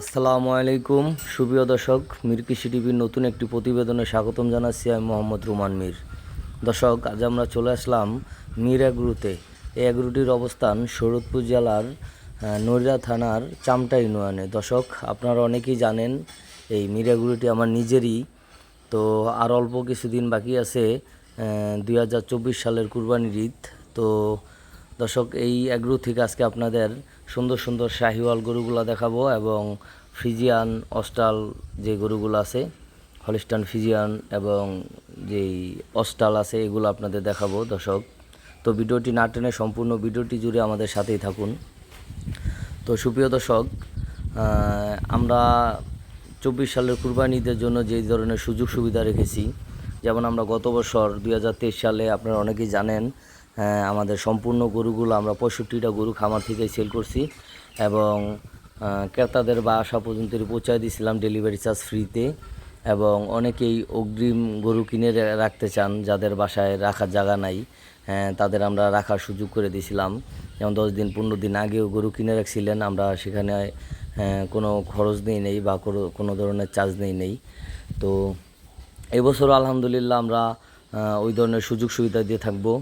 আসসালামু আলাইকুম সুপ্রিয় দর্শক, মীর কৃষি টিভির নতুন একটি প্রতিবেদনে স্বাগতম জানাচ্ছি। আমি মোহাম্মদ রুমান মীর। দর্শক, আজ আমরা চলে আসলাম মীর এগ্রোতে। এই এগ্রোটির অবস্থান শরীয়তপুর জেলার নড়িয়া থানার চামটা ইউনিয়নে। দর্শক, আপনারা অনেকেই জানেন এই মীর এগ্রোটি আমার নিজেরই। তো আর অল্প কিছুদিন বাকি আছে 2024 সালের কুরবানির ঈদ। তো দর্শক, এই এগ্রো থেকে আজকে আপনাদের সুন্দর সুন্দর শাহিওয়াল গরুগুলো দেখাবো এবং ফ্রিজিয়ান অস্টাল যে গরুগুলো আছে, হলিস্টান ফ্রিজিয়ান এবং যেই অস্টাল আছে, এগুলো আপনাদের দেখাবো দর্শক। তো ভিডিওটি না টেনে সম্পূর্ণ ভিডিওটি জুড়ে আমাদের সাথেই থাকুন। তো সুপ্রিয় দর্শক, আমরা 24 সালের কুরবানি ঈদের জন্য যে ধরনের সুযোগ সুবিধা রেখেছি, যেমন আমরা গত বছর 2023 সালে আপনারা অনেকেই জানেন আমাদের সম্পূর্ণ গরুগুলো আমরা 65টা গরু খামার থেকে সেল করছি এবং ক্রেতাদের বাসা পর্যন্ত পৌঁছায় দিয়েছিলাম ডেলিভারি চার্জ ফ্রিতে। এবং অনেকেই অগ্রিম গরু কিনে রাখতে চান, যাদের বাসায় রাখার জায়গা নাই, তাদের আমরা রাখার সুযোগ করে দিয়েছিলাম। যেমন 10 দিন 15 দিন আগেও গরু কিনে রাখছিলেন, আমরা সেখানে কোনো খরচ নেই বা কোনো ধরনের চার্জ নেই। তো এবছরও আলহামদুলিল্লাহ আমরা ওই ধরনের সুযোগ সুবিধা দিয়ে থাকবো।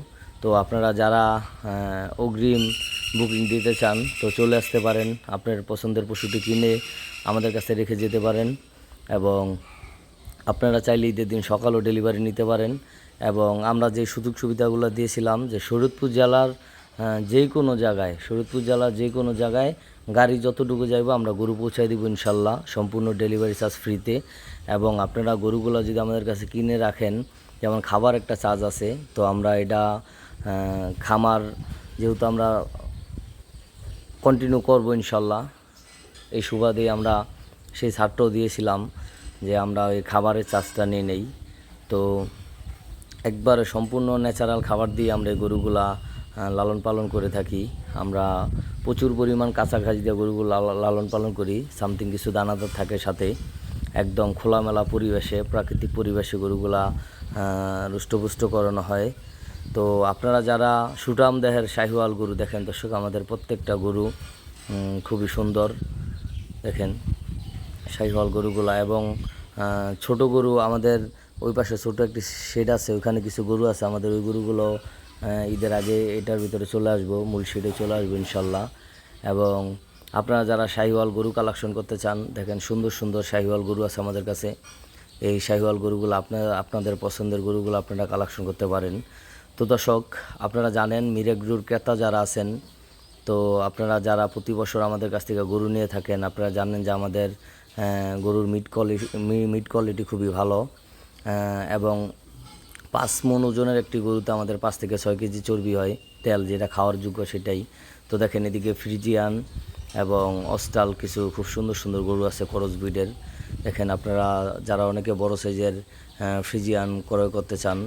তো আপনারা যারা অগ্রিম বুকিং দিতে চান, তো চলে আসতে পারেন, আপনার পছন্দের পশুটি কিনে আমাদের কাছে রেখে যেতে পারেন এবং আপনারা চাইলে ঈদের দিন সকালও ডেলিভারি নিতে পারেন। এবং আমরা যে সুযোগ সুবিধাগুলো দিয়েছিলাম যে শরীয়তপুর জেলার যে কোনো জায়গায় গাড়ি যতটুকু যাইব আমরা গরু পৌঁছায় দিব ইনশাল্লাহ, সম্পূর্ণ ডেলিভারি চার্জ ফ্রিতে। এবং আপনারা গরুগুলো যদি আমাদের কাছে কিনে রাখেন, যেমন খাবার একটা চার্জ আছে, তো আমরা এটা খামার যেহেতু আমরা কন্টিনিউ করব ইনশাল্লাহ, এই সুবাদে আমরা সেই ছাড়টাও দিয়েছিলাম যে আমরা ওই খাবারের চার্জটা নিয়ে নেই। তো একবারে সম্পূর্ণ ন্যাচারাল খাবার দিয়ে আমরা এই গরুগুলা লালন পালন করে থাকি। আমরা প্রচুর পরিমাণ কাঁচা ঘাস দিয়ে গরুগুলো লালন পালন করি, সামথিং কিছু দানাদার থাকে সাথে। একদম খোলামেলা পরিবেশে, প্রাকৃতিক পরিবেশে গরুগুলা রুষ্টপুষ্ট করানো হয়। তো আপনারা যারা সুঠাম দেহের শাহিওয়াল গরু দেখেন দর্শক, আমাদের প্রত্যেকটা গরু খুবই সুন্দর দেখেন শাহিওয়াল গরুগুলা। এবং ছোট গরু আমাদের ওই পাশে ছোট একটি শেড আছে, ওইখানে কিছু গরু আছে আমাদের, ওই গরুগুলো ঈদের আগে এটার ভিতরে চলে আসবো, মূল শেডে চলে আসবো ইনশাল্লাহ। এবং আপনারা যারা শাহিওয়াল গরু কালেকশন করতে চান, দেখেন সুন্দর সুন্দর শাহিওয়াল গরু আছে আমাদের কাছে। এই শাহিওয়াল গরুগুলো আপনাদের পছন্দের গরুগুলো আপনারা কালেকশন করতে পারেন। তো দর্শক, আপনারা জানেন মীর এগ্রোর ক্রেতা যারা আছেন, তো আপনারা যারা প্রতি বছর আমাদের কাছ থেকে গরু নিয়ে থাকেন, আপনারা জানেন যে আমাদের গরুর মিট কোয়ালিটি খুবই ভালো। এবং 5 মণ ওজনের একটি গরুতে আমাদের 5 থেকে 6 কেজি চর্বি হয়, তেল যেটা খাওয়ার যোগ্য সেটাই। তো দেখেন এদিকে ফ্রিজিয়ান এবং অস্টাল কিছু খুব সুন্দর সুন্দর গরু আছে ক্রস ব্রিডের। দেখেন আপনারা যারা অনেকে বড় সাইজের ফ্রিজিয়ান ক্রয় করতে চান,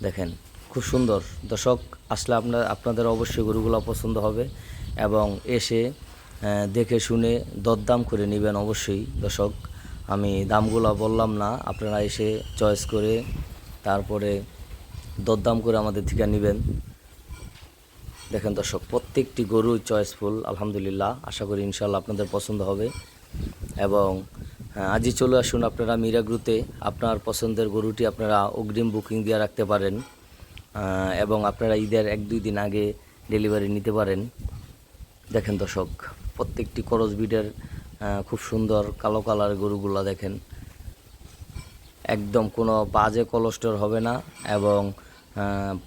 দেখেন খুব সুন্দর। দর্শক, আসলে আপনাদের অবশ্যই গরুগুলো পছন্দ হবে এবং এসে দেখে শুনে দরদাম করে নেবেন অবশ্যই। দর্শক, আমি দামগুলো বললাম না, আপনারা এসে চয়েস করে তারপরে দরদাম করে আমাদের থেকে নেবেন। দেখেন দর্শক, প্রত্যেকটি গরু চয়েসফুল আলহামদুলিল্লাহ, আশা করি ইনশাল্লাহ আপনাদের পছন্দ হবে। এবং আজই চলে আসুন আপনারা মীর এগ্রোতে, আপনার পছন্দের গরুটি আপনারা অগ্রিম বুকিং দিয়ে রাখতে পারেন এবং আপনারা ঈদের 1-2 দিন আগে ডেলিভারি নিতে পারেন। দেখেন দর্শক, প্রত্যেকটি ক্রস ব্রিডের খুব সুন্দর কালো কালার গরুগুলো দেখেন, একদম কোনো বাজে কোলেস্টেরল হবে না। এবং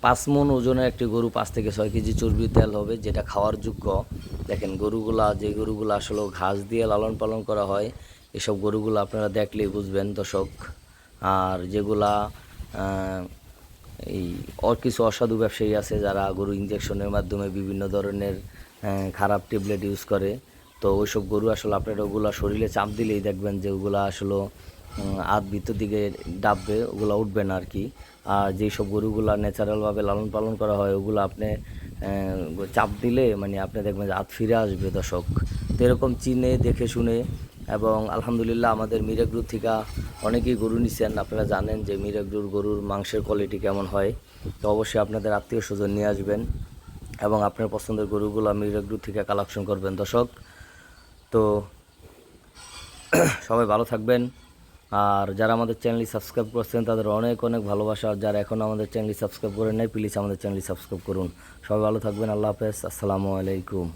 5 মণ ওজনের একটি গরু 5 থেকে 6 কেজি চর্বি তেল হবে, যেটা খাওয়ার যোগ্য। দেখেন যে গরুগুলো আসলে ঘাস দিয়ে লালন পালন করা হয়, এসব গরুগুলো আপনারা দেখলেই বুঝবেন দর্শক। আর যেগুলা এই কিছু অসাধু ব্যবসায়ী আছে যারা গরু ইঞ্জেকশনের মাধ্যমে বিভিন্ন ধরনের খারাপ ট্যাবলেট ইউজ করে, তো ওইসব গরু আসলে আপনারা ওগুলা শরীরে চাপ দিলেই দেখবেন যে ওগুলা আসলে ভিতর দিকে ডাববে, ওগুলো উঠবে না আর কি। আর যেই সব গরুগুলা ন্যাচারালভাবে লালন পালন করা হয়, ওগুলো আপনি চাপ দিলে মানে আপনি দেখবেন যে ফিরে আসবে দর্শক। তো এরকম চিনে দেখে শুনে। এবং আলহামদুলিল্লাহ আমাদের মীর এগ্রো থেকে অনেকেই গরু নিছেন, আপনারা জানেন যে মীর এগ্রোর গরুর মাংসের কোয়ালিটি কেমন হয়। তো অবশ্যই আপনাদের আত্মীয় স্বজন নিয়ে আসবেন এবং আপনার পছন্দের গরুগুলো মীর এগ্রো থেকে কালেকশন করবেন দর্শক। তো সবাই ভালো থাকবেন। আর যারা আমাদের চ্যানেলটি সাবস্ক্রাইব করছেন তাদের অনেক অনেক ভালোবাসা। আর যারা এখনও আমাদের চ্যানেলটি সাবস্ক্রাইব করেন নাই প্লিজ আমাদের চ্যানেলটি সাবস্ক্রাইব করুন। সবাই ভালো থাকবেন। আল্লাহ হাফেজ। আসসালামু আলাইকুম।